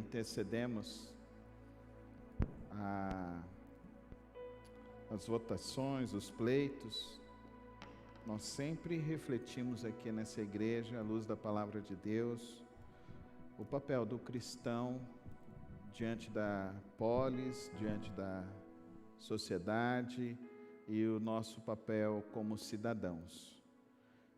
antecedemos as votações, os pleitos, nós sempre refletimos aqui nessa igreja, à luz da palavra de Deus, o papel do cristão diante da polis, diante da sociedade e o nosso papel como cidadãos.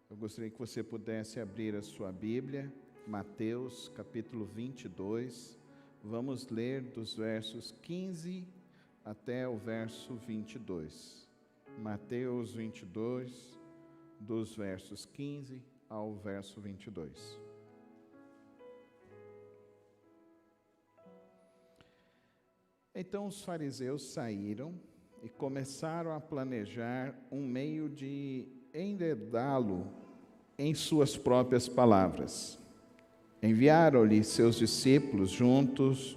Eu gostaria que você pudesse abrir a sua Bíblia, Mateus capítulo 22, vamos ler dos versos 15 até o verso 22. Mateus 22, dos versos 15 ao verso 22. Então os fariseus saíram e começaram a planejar um meio de enredá-lo em suas próprias palavras. Enviaram-lhe seus discípulos juntos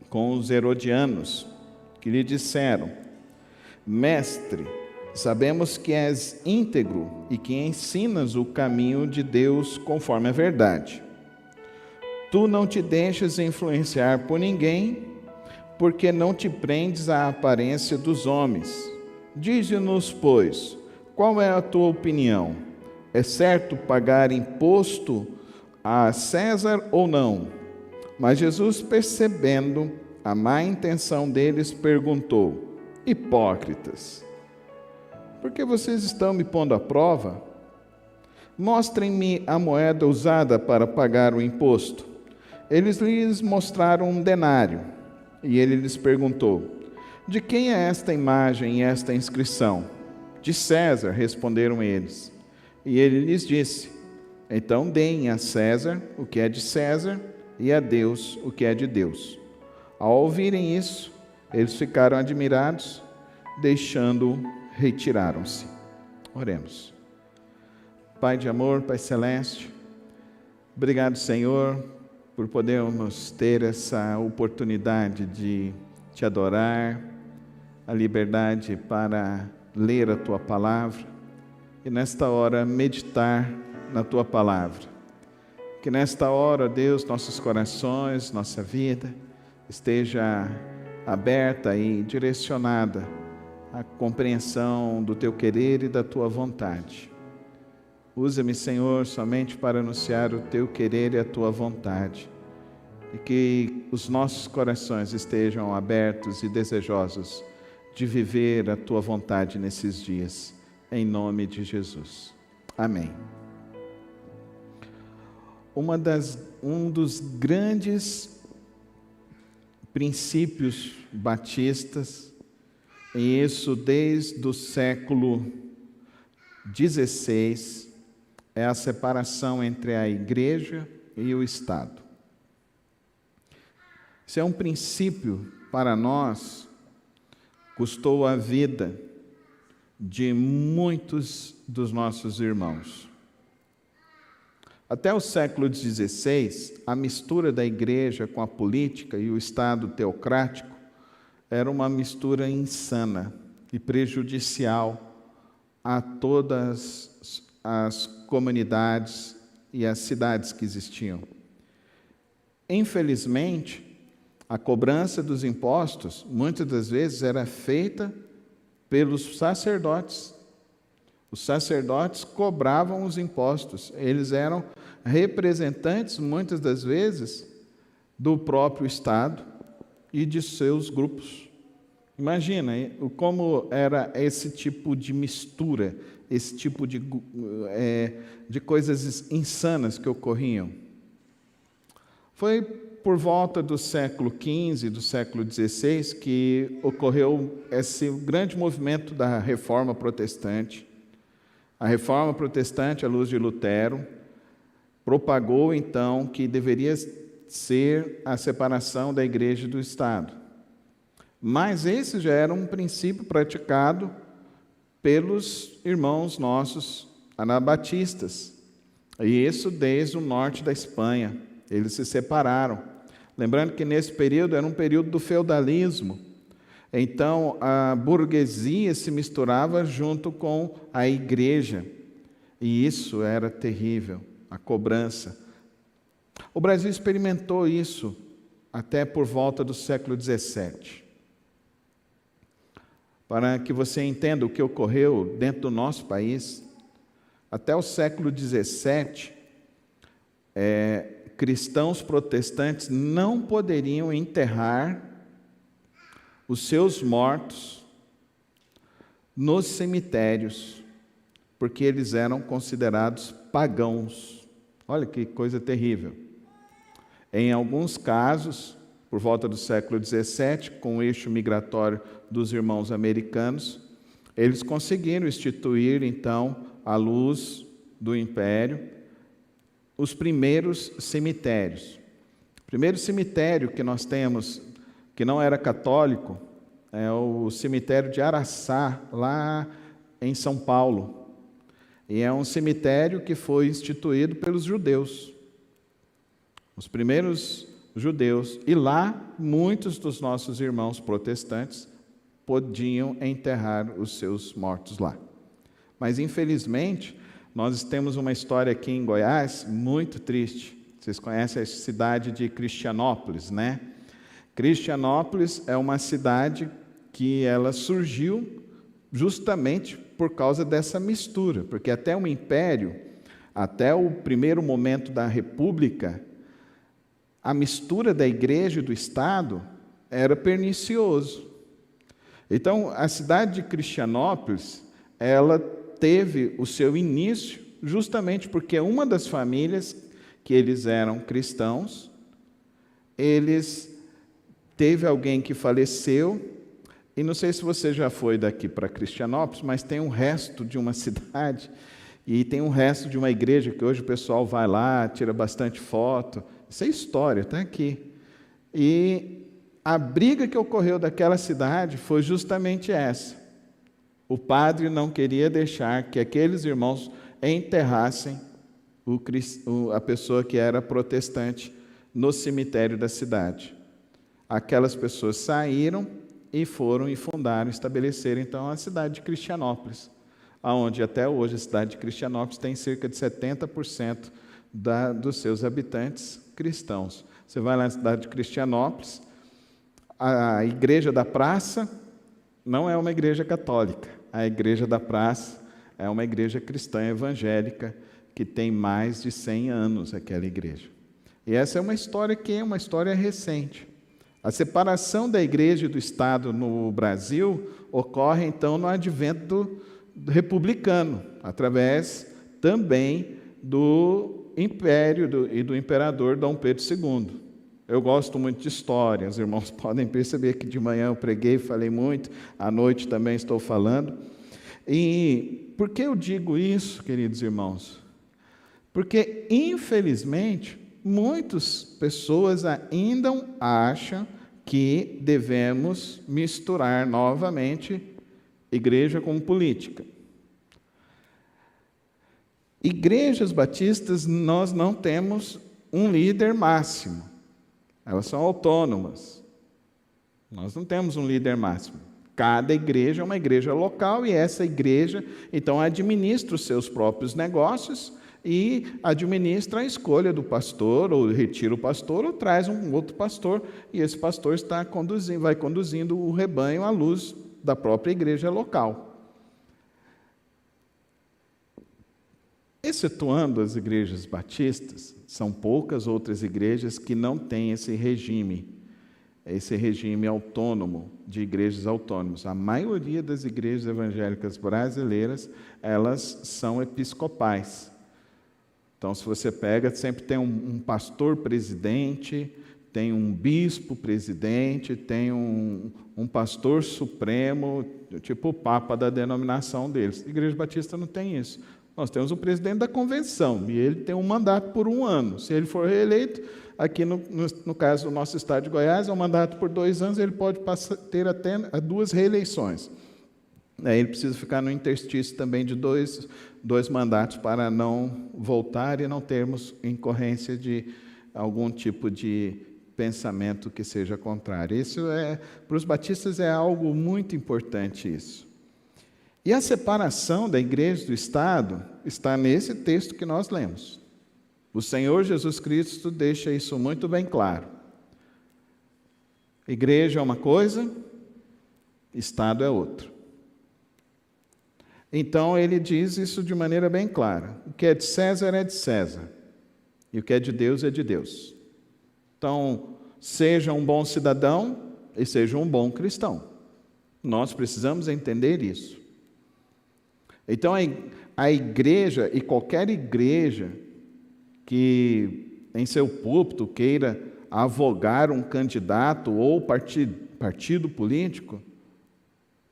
com os herodianos, que lhe disseram: Mestre, sabemos que és íntegro e que ensinas o caminho de Deus conforme a verdade. Tu não te deixas influenciar por ninguém, porque não te prendes à aparência dos homens. Dize-nos, pois, qual é a tua opinião? É certo pagar imposto a César ou não? Mas Jesus, percebendo a má intenção deles, perguntou: Hipócritas, por que vocês estão me pondo à prova? Mostrem-me a moeda usada para pagar o imposto. Eles lhes mostraram um denário, e ele lhes perguntou: De quem é esta imagem e esta inscrição? De César, responderam eles. E ele lhes disse: Então deem a César o que é de César e a Deus o que é de Deus. Ao ouvirem isso, eles ficaram admirados, deixando-o, retiraram-se. Oremos. Pai de amor, Pai celeste, obrigado, Senhor, por podermos ter essa oportunidade de te adorar, a liberdade para ler a tua palavra e nesta hora meditar na tua palavra. Que nesta hora, Deus, nossos corações, nossa vida esteja aberta e direcionada à compreensão do teu querer e da tua vontade. Usa-me, Senhor, somente para anunciar o teu querer e a tua vontade, e que os nossos corações estejam abertos e desejosos de viver a tua vontade nesses dias, em nome de Jesus. Amém. Um dos grandes princípios batistas, e isso desde o século XVI, é a separação entre a igreja e o Estado. Isso é um princípio para nós, custou a vida de muitos dos nossos irmãos. Até o século XVI, a mistura da igreja com a política e o Estado teocrático era uma mistura insana e prejudicial a todas as comunidades e as cidades que existiam. Infelizmente, a cobrança dos impostos, muitas das vezes, era feita pelos sacerdotes. Os sacerdotes cobravam os impostos. Eles eram representantes, muitas das vezes, do próprio Estado e de seus grupos. Imagina como era esse tipo de mistura, esse tipo de coisas insanas que ocorriam. Foi por volta do século XV, do século XVI, que ocorreu esse grande movimento da Reforma Protestante. A Reforma Protestante, à luz de Lutero, propagou, então, que deveria ser a separação da igreja e do Estado. Mas esse já era um princípio praticado pelos irmãos nossos anabatistas. E isso desde o norte da Espanha. Eles se separaram. Lembrando que nesse período era um período do feudalismo. Então, a burguesia se misturava junto com a igreja. E isso era terrível, a cobrança. O Brasil experimentou isso até por volta do século XVII. Para que você entenda o que ocorreu dentro do nosso país, até o século XVII, cristãos protestantes não poderiam enterrar os seus mortos nos cemitérios, porque eles eram considerados pagãos. Olha que coisa terrível. Em alguns casos, por volta do século XVII, com o eixo migratório dos irmãos americanos, eles conseguiram instituir, então, à luz do Império, os primeiros cemitérios. O primeiro cemitério que nós temos, que não era católico, é o cemitério de Araçá, lá em São Paulo. E é um cemitério que foi instituído pelos judeus. Os primeiros judeus. E lá, muitos dos nossos irmãos protestantes podiam enterrar os seus mortos lá. Mas, infelizmente, nós temos uma história aqui em Goiás muito triste. Vocês conhecem a cidade de Cristianópolis, né? Cristianópolis é uma cidade que ela surgiu justamente por causa dessa mistura, porque até o Império, até o primeiro momento da República, a mistura da igreja e do Estado era pernicioso. Então, a cidade de Cristianópolis, ela teve o seu início justamente porque uma das famílias que eles eram cristãos, teve alguém que faleceu, e não sei se você já foi daqui para Cristianópolis, mas tem um resto de uma cidade, e tem um resto de uma igreja que hoje o pessoal vai lá, tira bastante foto. Isso é história, está aqui. E a briga que ocorreu daquela cidade foi justamente essa. O padre não queria deixar que aqueles irmãos enterrassem a pessoa que era protestante no cemitério da cidade. Aquelas pessoas saíram e foram e fundaram, estabeleceram então a cidade de Cristianópolis, onde até hoje a cidade de Cristianópolis tem cerca de 70% dos seus habitantes cristãos. Você vai lá na cidade de Cristianópolis, a igreja da praça não é uma igreja católica, a igreja da praça é uma igreja cristã evangélica que tem mais de 100 anos, aquela igreja. E essa é uma história que é uma história recente. A separação da igreja e do Estado no Brasil ocorre, então, no advento republicano, através também do Império e do imperador Dom Pedro II. Eu gosto muito de história, os irmãos podem perceber que de manhã eu preguei, falei muito, à noite também estou falando. E por que eu digo isso, queridos irmãos? Porque, infelizmente, muitas pessoas ainda acham que devemos misturar novamente igreja com política. Igrejas batistas, nós não temos um líder máximo. Elas são autônomas. Nós não temos um líder máximo. Cada igreja é uma igreja local e essa igreja, então, administra os seus próprios negócios e administra a escolha do pastor, ou retira o pastor, ou traz um outro pastor, e esse pastor vai conduzindo o rebanho à luz da própria igreja local. Excetuando as igrejas batistas, são poucas outras igrejas que não têm esse regime autônomo, de igrejas autônomas. A maioria das igrejas evangélicas brasileiras, elas são episcopais. Então, se você pega, sempre tem um pastor presidente, tem um bispo presidente, tem um pastor supremo, tipo o papa da denominação deles. A Igreja Batista não tem isso. Nós temos o presidente da convenção, e ele tem um mandato por 1 ano. Se ele for reeleito, aqui no caso do nosso estado de Goiás, é um mandato por 2 anos, ele pode ter até 2 reeleições. Ele precisa ficar no interstício também de dois mandatos para não voltar e não termos incorrência de algum tipo de pensamento que seja contrário. Isso para os batistas é algo muito importante isso. E a separação da igreja do Estado está nesse texto que nós lemos. O Senhor Jesus Cristo deixa isso muito bem claro. Igreja é uma coisa, Estado é outra. Então ele diz isso de maneira bem clara. O que é de César é de César, e o que é de Deus é de Deus. Então, seja um bom cidadão e seja um bom cristão. Nós precisamos entender isso. Então, a igreja, e qualquer igreja que em seu púlpito queira avogar um candidato ou partido político,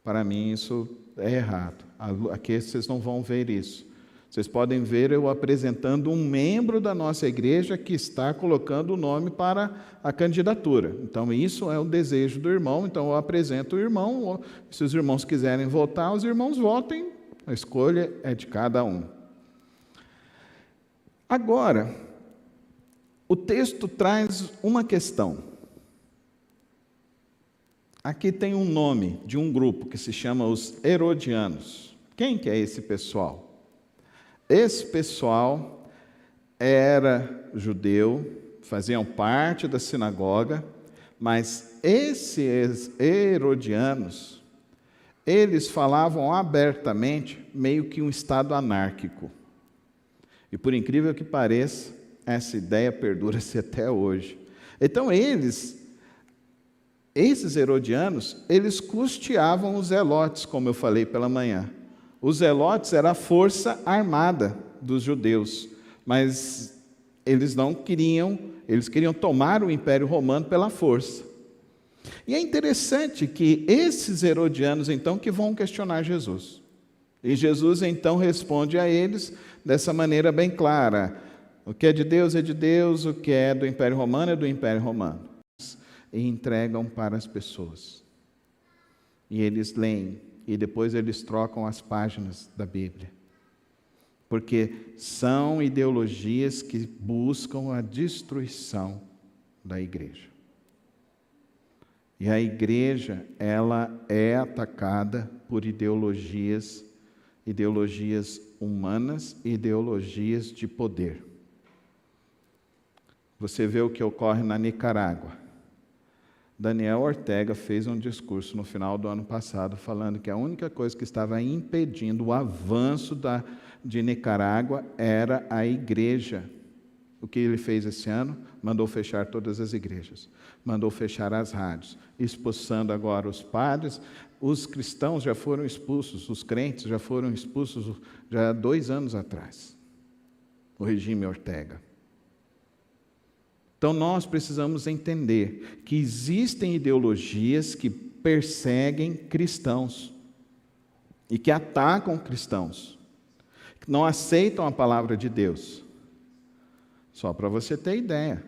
para mim isso é errado. Aqui vocês não vão ver isso. Vocês podem ver eu apresentando um membro da nossa igreja que está colocando o nome para a candidatura. Então, isso é o desejo do irmão. Então, eu apresento o irmão. Se os irmãos quiserem votar, os irmãos votem. A escolha é de cada um. Agora, o texto traz uma questão. Aqui tem um nome de um grupo que se chama os Herodianos. Quem que é esse pessoal? Esse pessoal era judeu, faziam parte da sinagoga, mas esses herodianos, eles falavam abertamente meio que um estado anárquico. E por incrível que pareça, essa ideia perdura-se até hoje. Então esses herodianos, eles custeavam os zelotes, como eu falei pela manhã. Os zelotes era a força armada dos judeus, mas eles queriam tomar o Império Romano pela força. E é interessante que esses herodianos, então, que vão questionar Jesus. E Jesus, então, responde a eles dessa maneira bem clara. O que é de Deus, o que é do Império Romano é do Império Romano. E entregam para as pessoas. E eles leem. E depois eles trocam as páginas da Bíblia. Porque são ideologias que buscam a destruição da igreja. E a igreja, ela é atacada por ideologias humanas, ideologias de poder. Você vê o que ocorre na Nicarágua. Daniel Ortega fez um discurso no final do ano passado falando que a única coisa que estava impedindo o avanço de Nicarágua era a igreja. O que ele fez esse ano? Mandou fechar todas as igrejas, mandou fechar as rádios, expulsando agora os padres. Os cristãos já foram expulsos, os crentes já foram expulsos já há 2 anos atrás, o regime Ortega. Então, nós precisamos entender que existem ideologias que perseguem cristãos e que atacam cristãos, que não aceitam a palavra de Deus. Só para você ter ideia,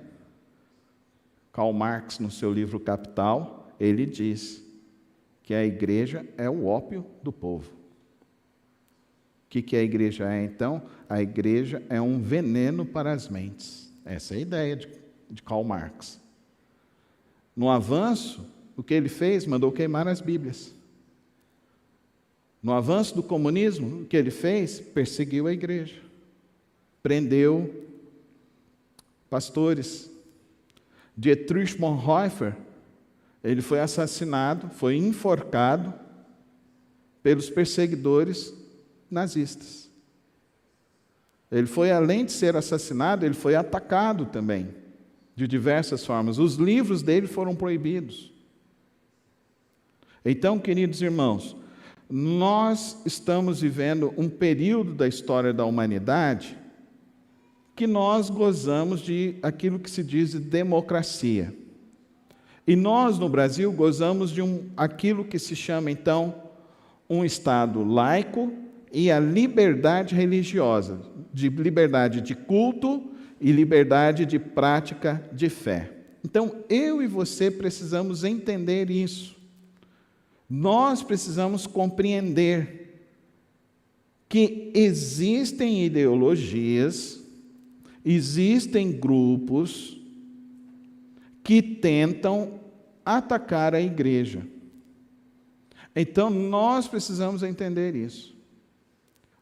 Karl Marx, no seu livro Capital, ele diz que a igreja é o ópio do povo. O que a igreja é, então? A igreja é um veneno para as mentes. Essa é a ideia de Karl Marx. No avanço, o que ele fez? Mandou queimar as Bíblias. No avanço do comunismo, o que ele fez? Perseguiu a igreja. Prendeu pastores. Dietrich Bonhoeffer, ele foi assassinado, foi enforcado pelos perseguidores nazistas. Ele foi, além de ser assassinado, ele foi atacado também. De diversas formas. Os livros dele foram proibidos. Então, queridos irmãos, nós estamos vivendo um período da história da humanidade que nós gozamos de aquilo que se diz de democracia. E nós, no Brasil, gozamos de aquilo que se chama, então, um Estado laico e a liberdade religiosa, de liberdade de culto e liberdade de prática de fé. Então, eu e você precisamos entender isso. Nós precisamos compreender que existem ideologias, existem grupos que tentam atacar a igreja. Então, nós precisamos entender isso.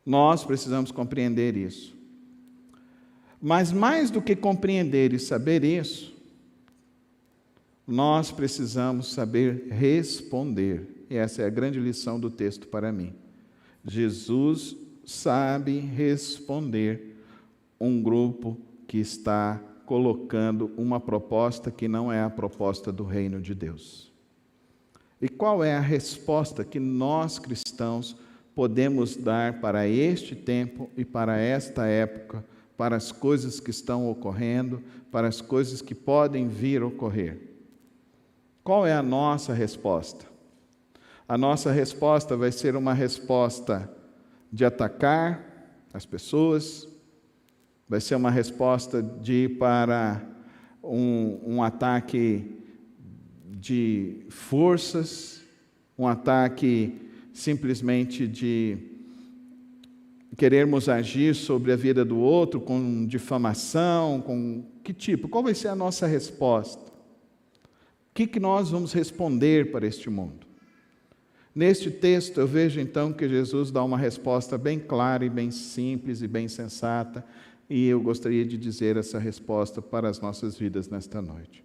Nós precisamos compreender isso. Mas mais do que compreender e saber isso, nós precisamos saber responder. E essa é a grande lição do texto para mim. Jesus sabe responder um grupo que está colocando uma proposta que não é a proposta do reino de Deus. E qual é a resposta que nós cristãos podemos dar para este tempo e para esta época, para as coisas que estão ocorrendo, para as coisas que podem vir a ocorrer? Qual é a nossa resposta? A nossa resposta vai ser uma resposta de atacar as pessoas, vai ser uma resposta de ir para um ataque de forças, um ataque simplesmente de querermos agir sobre a vida do outro com difamação, com que tipo? Qual vai ser a nossa resposta? O que nós vamos responder para este mundo? Neste texto eu vejo então que Jesus dá uma resposta bem clara e bem simples e bem sensata, e eu gostaria de dizer essa resposta para as nossas vidas nesta noite.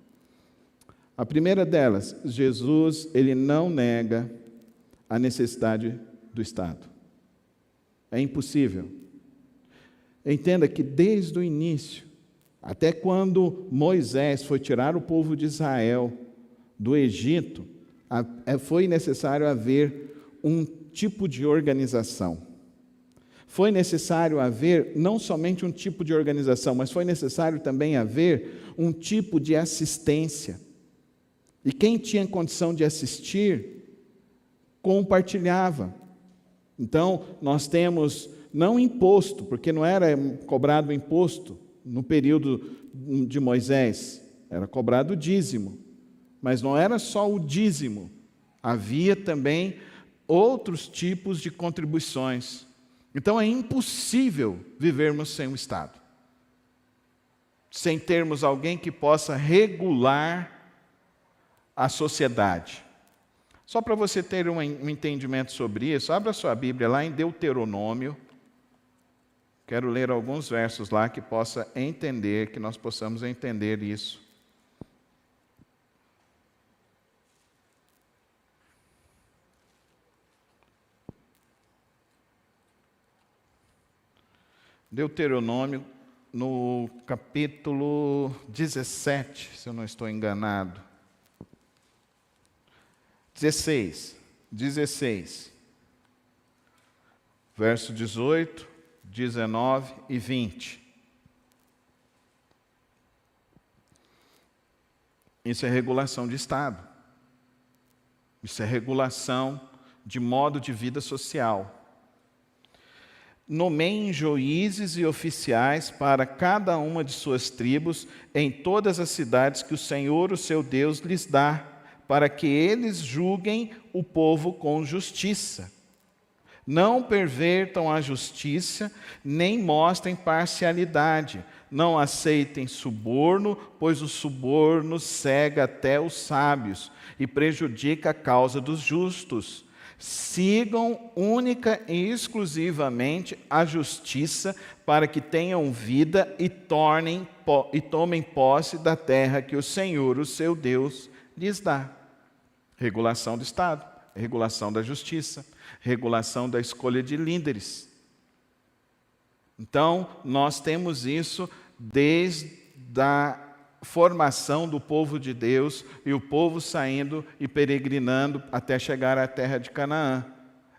A primeira delas, Jesus, ele não nega a necessidade do Estado. É impossível. Entenda que desde o início, até quando Moisés foi tirar o povo de Israel do Egito, foi necessário haver um tipo de organização. Foi necessário haver não somente um tipo de organização, mas foi necessário também haver um tipo de assistência. E quem tinha condição de assistir, compartilhava. Então, nós temos, não imposto, porque não era cobrado imposto no período de Moisés, era cobrado dízimo. Mas não era só o dízimo, havia também outros tipos de contribuições. Então é impossível vivermos sem o Estado, sem termos alguém que possa regular a sociedade. Só para você ter um entendimento sobre isso, abra sua Bíblia lá em Deuteronômio. Quero ler alguns versos lá que possa entender, que nós possamos entender isso. Deuteronômio, no capítulo 17, se eu não estou enganado. 16, verso 18, 19 e 20. Isso é regulação de Estado. Isso é regulação de modo de vida social. Nomeiem juízes e oficiais para cada uma de suas tribos em todas as cidades que o Senhor, o seu Deus, lhes dá, para que eles julguem o povo com justiça. Não pervertam a justiça, nem mostrem parcialidade. Não aceitem suborno, pois o suborno cega até os sábios e prejudica a causa dos justos. Sigam única e exclusivamente a justiça para que tenham vida e tomem posse da terra que o Senhor, o seu Deus, lhes dá. Regulação do Estado, regulação da justiça, regulação da escolha de líderes. Então, nós temos isso desde a formação do povo de Deus e o povo saindo e peregrinando até chegar à terra de Canaã.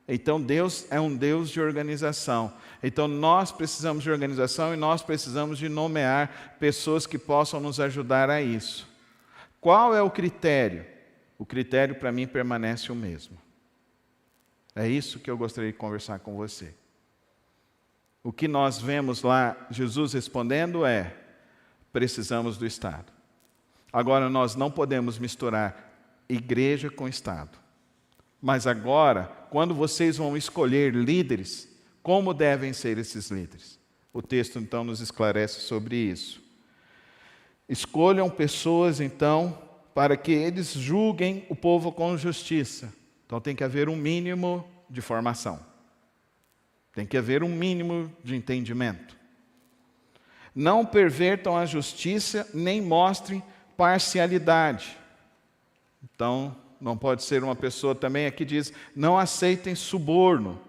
Então Deus é um Deus de organização. Então nós precisamos de organização e nós precisamos de nomear pessoas que possam nos ajudar a isso. Qual é o critério? O critério para mim permanece o mesmo. É isso que eu gostaria de conversar com você. O que nós vemos lá, Jesus respondendo é: precisamos do Estado. Agora, nós não podemos misturar igreja com Estado. Mas agora, quando vocês vão escolher líderes, como devem ser esses líderes? O texto, então, nos esclarece sobre isso. Escolham pessoas, então, para que eles julguem o povo com justiça. Então, tem que haver um mínimo de formação. Tem que haver um mínimo de entendimento. Não pervertam a justiça, nem mostrem parcialidade. Então, não pode ser uma pessoa também, aqui diz, não aceitem suborno,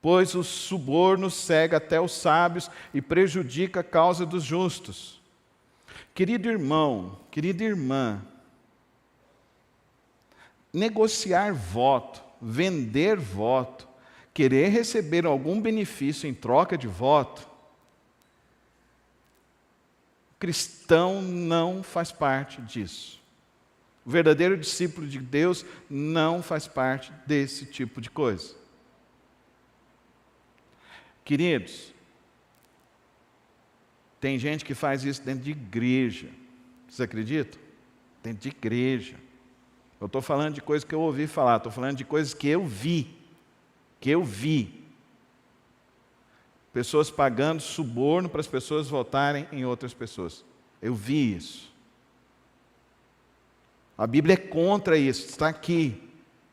pois o suborno cega até os sábios e prejudica a causa dos justos. Querido irmão, querida irmã, negociar voto, vender voto, querer receber algum benefício em troca de voto, cristão não faz parte disso. O verdadeiro discípulo de Deus não faz parte desse tipo de coisa. Queridos, tem gente que faz isso dentro de igreja. Vocês acreditam? Dentro de igreja. Eu estou falando de coisas que eu ouvi falar, estou falando de coisas que eu vi. Pessoas pagando suborno para as pessoas votarem em outras pessoas. Eu vi isso. A Bíblia é contra isso, está aqui.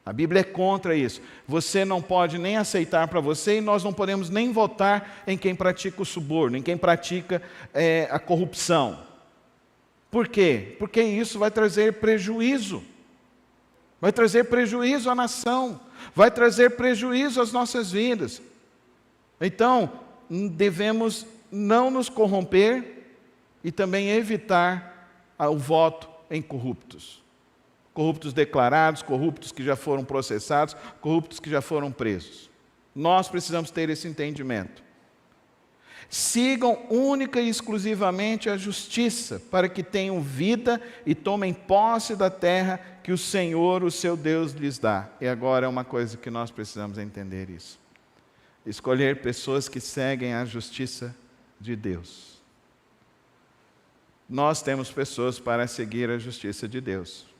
A Bíblia é contra isso. Você não pode nem aceitar para você e nós não podemos nem votar em quem pratica o suborno, em quem pratica a corrupção. Por quê? Porque isso vai trazer prejuízo. Vai trazer prejuízo à nação. Vai trazer prejuízo às nossas vidas. Então, devemos não nos corromper e também evitar o voto em corruptos. Corruptos declarados, corruptos que já foram processados, corruptos que já foram presos. Nós precisamos ter esse entendimento. Sigam única e exclusivamente a justiça, para que tenham vida e tomem posse da terra que o Senhor, o seu Deus, lhes dá. E agora é uma coisa que nós precisamos entender isso. Escolher pessoas que seguem a justiça de Deus. Nós temos pessoas para seguir a justiça de Deus.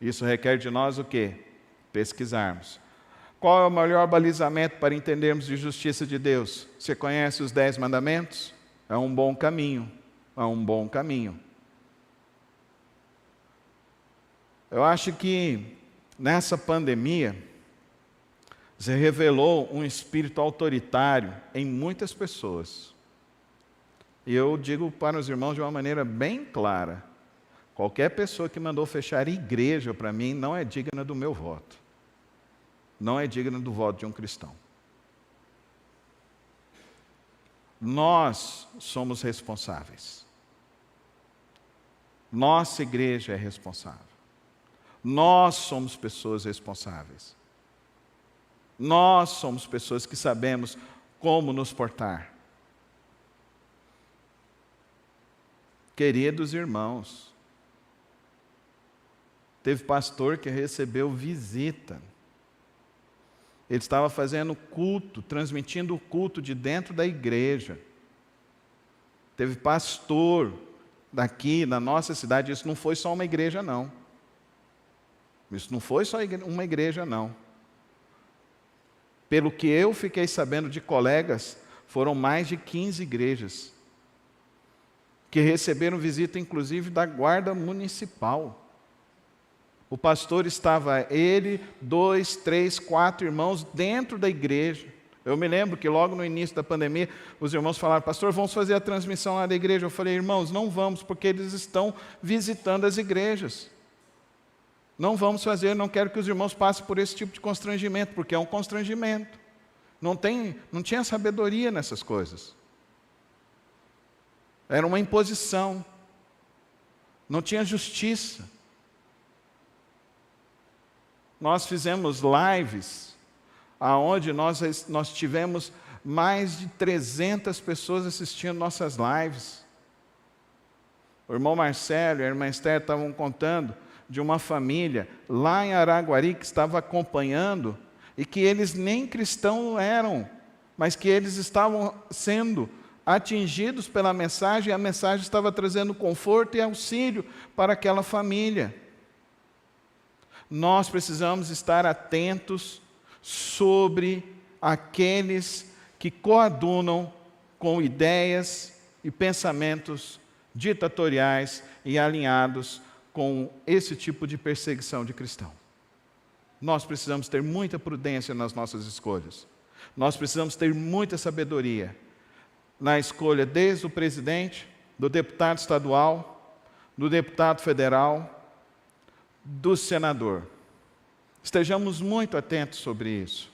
Isso requer de nós o quê? Pesquisarmos. Qual é o melhor balizamento para entendermos de justiça de Deus? Você conhece os 10 mandamentos? É um bom caminho. É um bom caminho. Eu acho que nessa pandemia se revelou um espírito autoritário em muitas pessoas. E eu digo para os irmãos de uma maneira bem clara: qualquer pessoa que mandou fechar igreja para mim não é digna do meu voto. Não é digna do voto de um cristão. Nós somos responsáveis. Nossa igreja é responsável. Nós somos pessoas responsáveis. Nós somos pessoas que sabemos como nos portar. Queridos irmãos, teve pastor que recebeu visita. Ele estava fazendo culto, transmitindo o culto de dentro da igreja. Teve pastor daqui, na nossa cidade, isso não foi só uma igreja, não. Isso não foi só uma igreja, não. Pelo que eu fiquei sabendo de colegas, foram mais de 15 igrejas que receberam visita, inclusive, da guarda municipal. O pastor estava, ele, 2, 3, 4 irmãos dentro da igreja. Eu me lembro que logo no início da pandemia, os irmãos falaram: pastor, vamos fazer a transmissão lá da igreja. Eu falei: irmãos, não vamos, porque eles estão visitando as igrejas. Não vamos fazer, não quero que os irmãos passem por esse tipo de constrangimento, porque é um constrangimento. Não tinha sabedoria nessas coisas. Era uma imposição. Não tinha justiça. Nós fizemos lives, onde nós tivemos mais de 300 pessoas assistindo nossas lives. O irmão Marcelo e a irmã Esther estavam contando de uma família lá em Araguari que estava acompanhando e que eles nem cristãos eram, mas que eles estavam sendo atingidos pela mensagem, e a mensagem estava trazendo conforto e auxílio para aquela família. Nós precisamos estar atentos sobre aqueles que coadunam com ideias e pensamentos ditatoriais e alinhados com esse tipo de perseguição de cristão. Nós precisamos ter muita prudência nas nossas escolhas. Nós precisamos ter muita sabedoria na escolha desde o presidente, do deputado estadual, do deputado federal, do senador. Estejamos muito atentos sobre isso.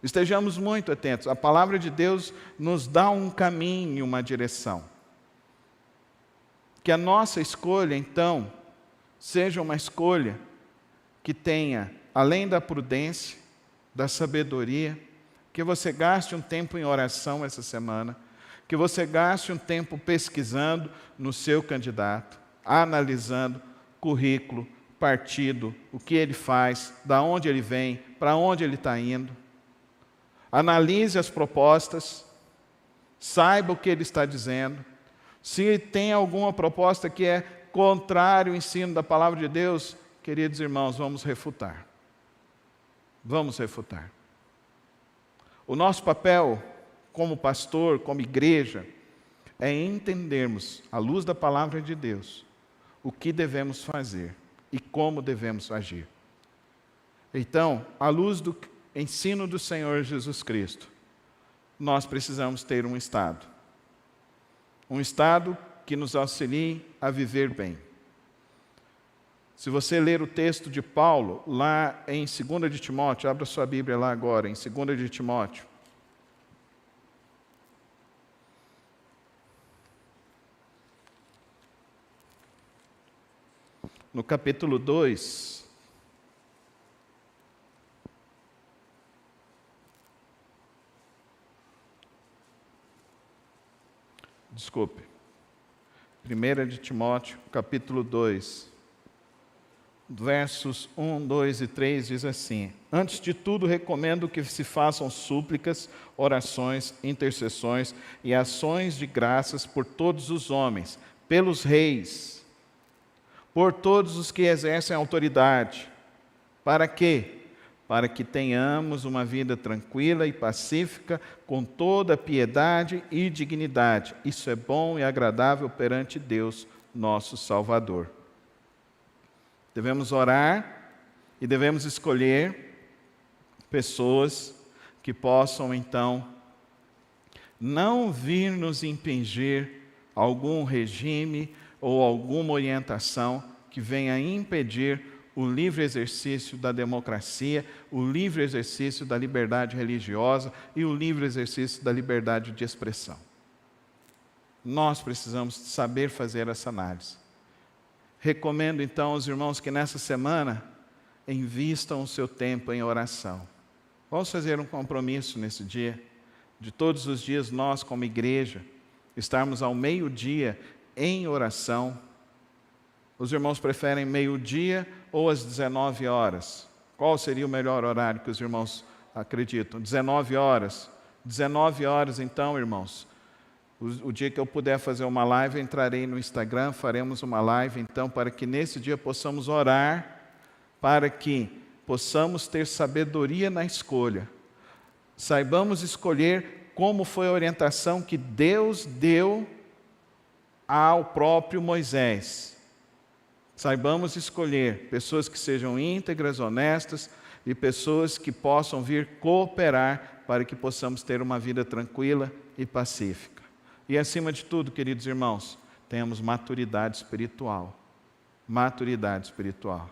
Estejamos muito atentos. A palavra de Deus nos dá um caminho, uma direção. Que a nossa escolha, então, seja uma escolha que tenha, além da prudência, da sabedoria, que você gaste um tempo em oração essa semana, que você gaste um tempo pesquisando no seu candidato, analisando currículo, partido, o que ele faz, da onde ele vem, para onde ele está indo. Analise as propostas, saiba o que ele está dizendo. Se tem alguma proposta que é contrário ao ensino da palavra de Deus, queridos irmãos, vamos refutar. Vamos refutar. O nosso papel como pastor, como igreja, é entendermos, à luz da palavra de Deus, o que devemos fazer e como devemos agir. Então, à luz do ensino do Senhor Jesus Cristo, nós precisamos ter um Estado. Um Estado que nos auxilie a viver bem. Se você ler o texto de Paulo, lá em 2 de Timóteo, abra sua Bíblia lá agora, em 2 de Timóteo. No capítulo 2, desculpe, 1 de Timóteo, capítulo 2, versos 1, 2 e 3, diz assim: Antes de tudo, recomendo que se façam súplicas, orações, intercessões e ações de graças por todos os homens, pelos reis, por todos os que exercem autoridade. Para quê? Para que tenhamos uma vida tranquila e pacífica, com toda piedade e dignidade. Isso é bom e agradável perante Deus, nosso Salvador. Devemos orar e devemos escolher pessoas que possam, então, não vir nos impingir algum regime ou alguma orientação que venha impedir o livre exercício da democracia, o livre exercício da liberdade religiosa e o livre exercício da liberdade de expressão. Nós precisamos saber fazer essa análise. Recomendo então aos irmãos que nessa semana invistam o seu tempo em oração. Vamos fazer um compromisso nesse dia, de todos os dias nós como igreja, estarmos ao meio-dia em oração. Os irmãos preferem meio-dia ou às 19 horas? Qual seria o melhor horário que os irmãos acreditam? 19 horas. 19 horas então, irmãos. O dia que eu puder fazer uma live, eu entrarei no Instagram, faremos uma live então, para que nesse dia possamos orar, para que possamos ter sabedoria na escolha. Saibamos escolher como foi a orientação que Deus deu ao próprio Moisés. Saibamos escolher pessoas que sejam íntegras, honestas e pessoas que possam vir cooperar para que possamos ter uma vida tranquila e pacífica. E acima de tudo, queridos irmãos, tenhamos maturidade espiritual. Maturidade espiritual.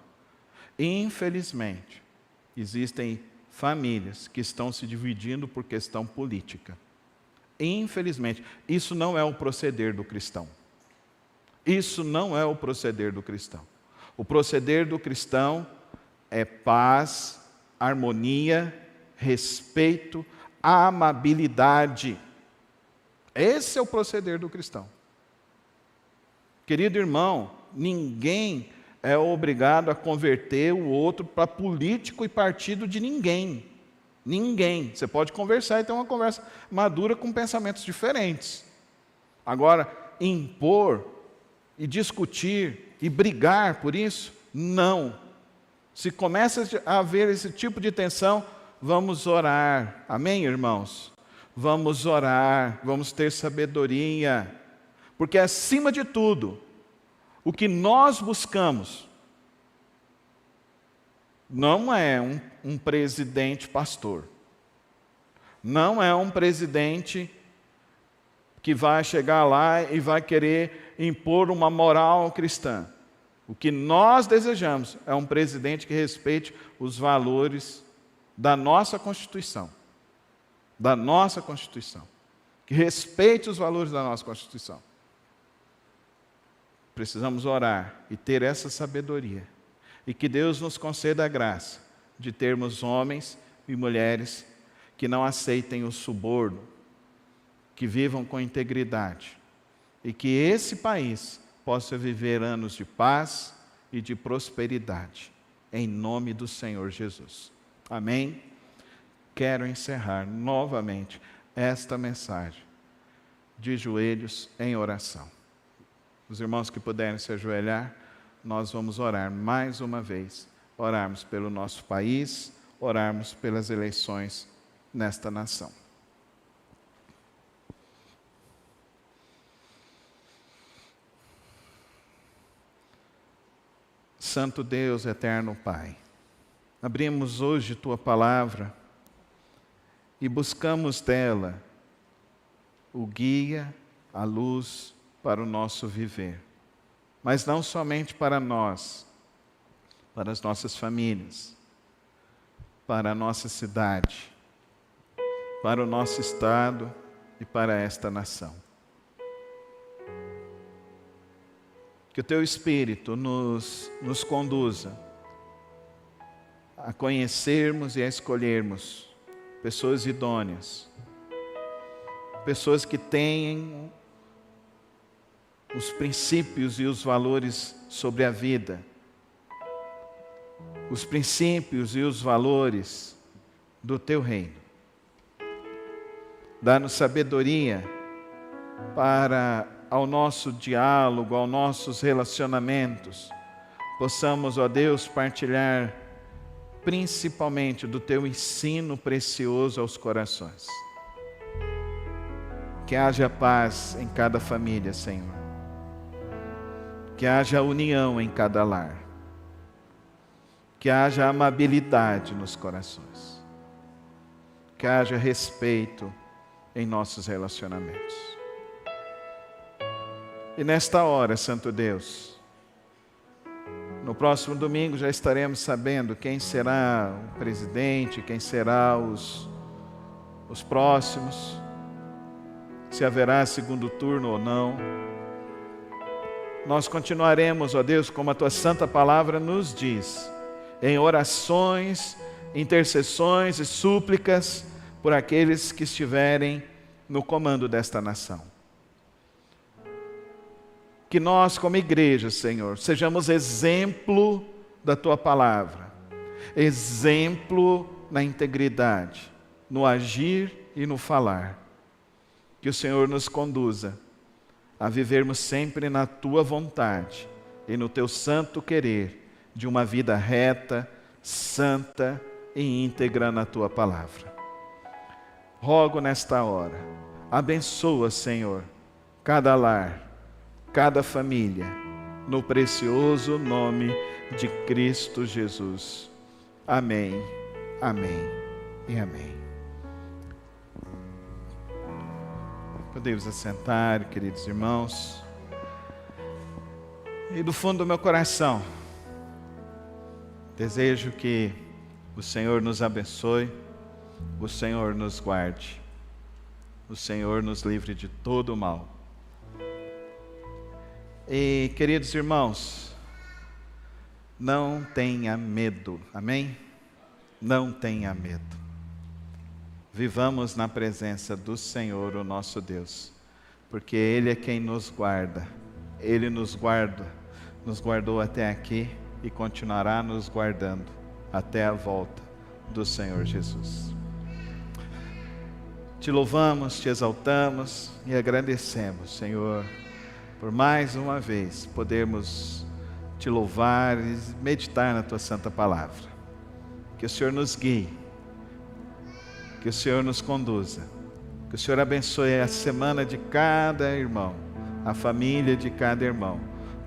Infelizmente, existem famílias que estão se dividindo por questão política. Infelizmente, isso não é o proceder do cristão. Isso não é o proceder do cristão. O proceder do cristão é paz, harmonia, respeito, amabilidade. Esse é o proceder do cristão. Querido irmão, ninguém é obrigado a converter o outro para político e partido de ninguém. Ninguém. Você pode conversar e ter uma conversa madura com pensamentos diferentes. Agora, impor e discutir e brigar por isso, não. Se começa a haver esse tipo de tensão, vamos orar. Amém, irmãos? Vamos orar, vamos ter sabedoria. Porque acima de tudo, o que nós buscamos não é um presidente pastor. Não é um presidente que vai chegar lá e vai querer impor uma moral cristã. O que nós desejamos é um presidente que respeite os valores da nossa Constituição. Da nossa Constituição. Que respeite os valores da nossa Constituição. Precisamos orar e ter essa sabedoria. E que Deus nos conceda a graça de termos homens e mulheres que não aceitem o suborno, que vivam com integridade. E que esse país possa viver anos de paz e de prosperidade. Em nome do Senhor Jesus. Amém? Quero encerrar novamente esta mensagem de joelhos em oração. Os irmãos que puderem se ajoelhar, nós vamos orar mais uma vez. Orarmos pelo nosso país, orarmos pelas eleições nesta nação. Santo Deus, eterno Pai, abrimos hoje Tua Palavra e buscamos dela o guia, a luz para o nosso viver. Mas não somente para nós, para as nossas famílias, para a nossa cidade, para o nosso estado e para esta nação. Que o Teu Espírito nos conduza a conhecermos e a escolhermos pessoas idôneas, pessoas que tenham os princípios e os valores sobre a vida, os princípios e os valores do Teu reino. Dá-nos sabedoria para, ao nosso diálogo, aos nossos relacionamentos, possamos, ó Deus, partilhar principalmente do Teu ensino precioso aos corações. Que haja paz em cada família, Senhor. Que haja união em cada lar. Que haja amabilidade nos corações. Que haja respeito em nossos relacionamentos. E nesta hora, Santo Deus, no próximo domingo já estaremos sabendo quem será o presidente, quem será os próximos, se haverá segundo turno ou não. Nós continuaremos, ó Deus, como a Tua Santa Palavra nos diz, em orações, intercessões e súplicas por aqueles que estiverem no comando desta nação. Que nós, como igreja, Senhor, sejamos exemplo da Tua Palavra, exemplo na integridade, no agir e no falar. Que o Senhor nos conduza a vivermos sempre na Tua vontade e no Teu santo querer de uma vida reta, santa e íntegra na Tua Palavra. Rogo nesta hora, abençoa, Senhor, cada lar, cada família, no precioso nome de Cristo Jesus. Amém, amém e amém. Podemos assentar, queridos irmãos. E do fundo do meu coração, desejo que o Senhor nos abençoe, o Senhor nos guarde, o Senhor nos livre de todo o mal. E, queridos irmãos, não tenha medo, amém? Não tenha medo. Vivamos na presença do Senhor, o nosso Deus, porque Ele é quem nos guarda. Ele nos guardou até aqui e continuará nos guardando até a volta do Senhor Jesus. Te louvamos, te exaltamos e agradecemos, Senhor, por mais uma vez podermos te louvar e meditar na Tua Santa Palavra. Que o Senhor nos guie, que o Senhor nos conduza, que o Senhor abençoe a semana de cada irmão, a família de cada irmão,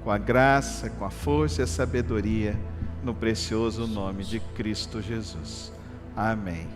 com a graça, com a força e a sabedoria, no precioso nome de Cristo Jesus. Amém.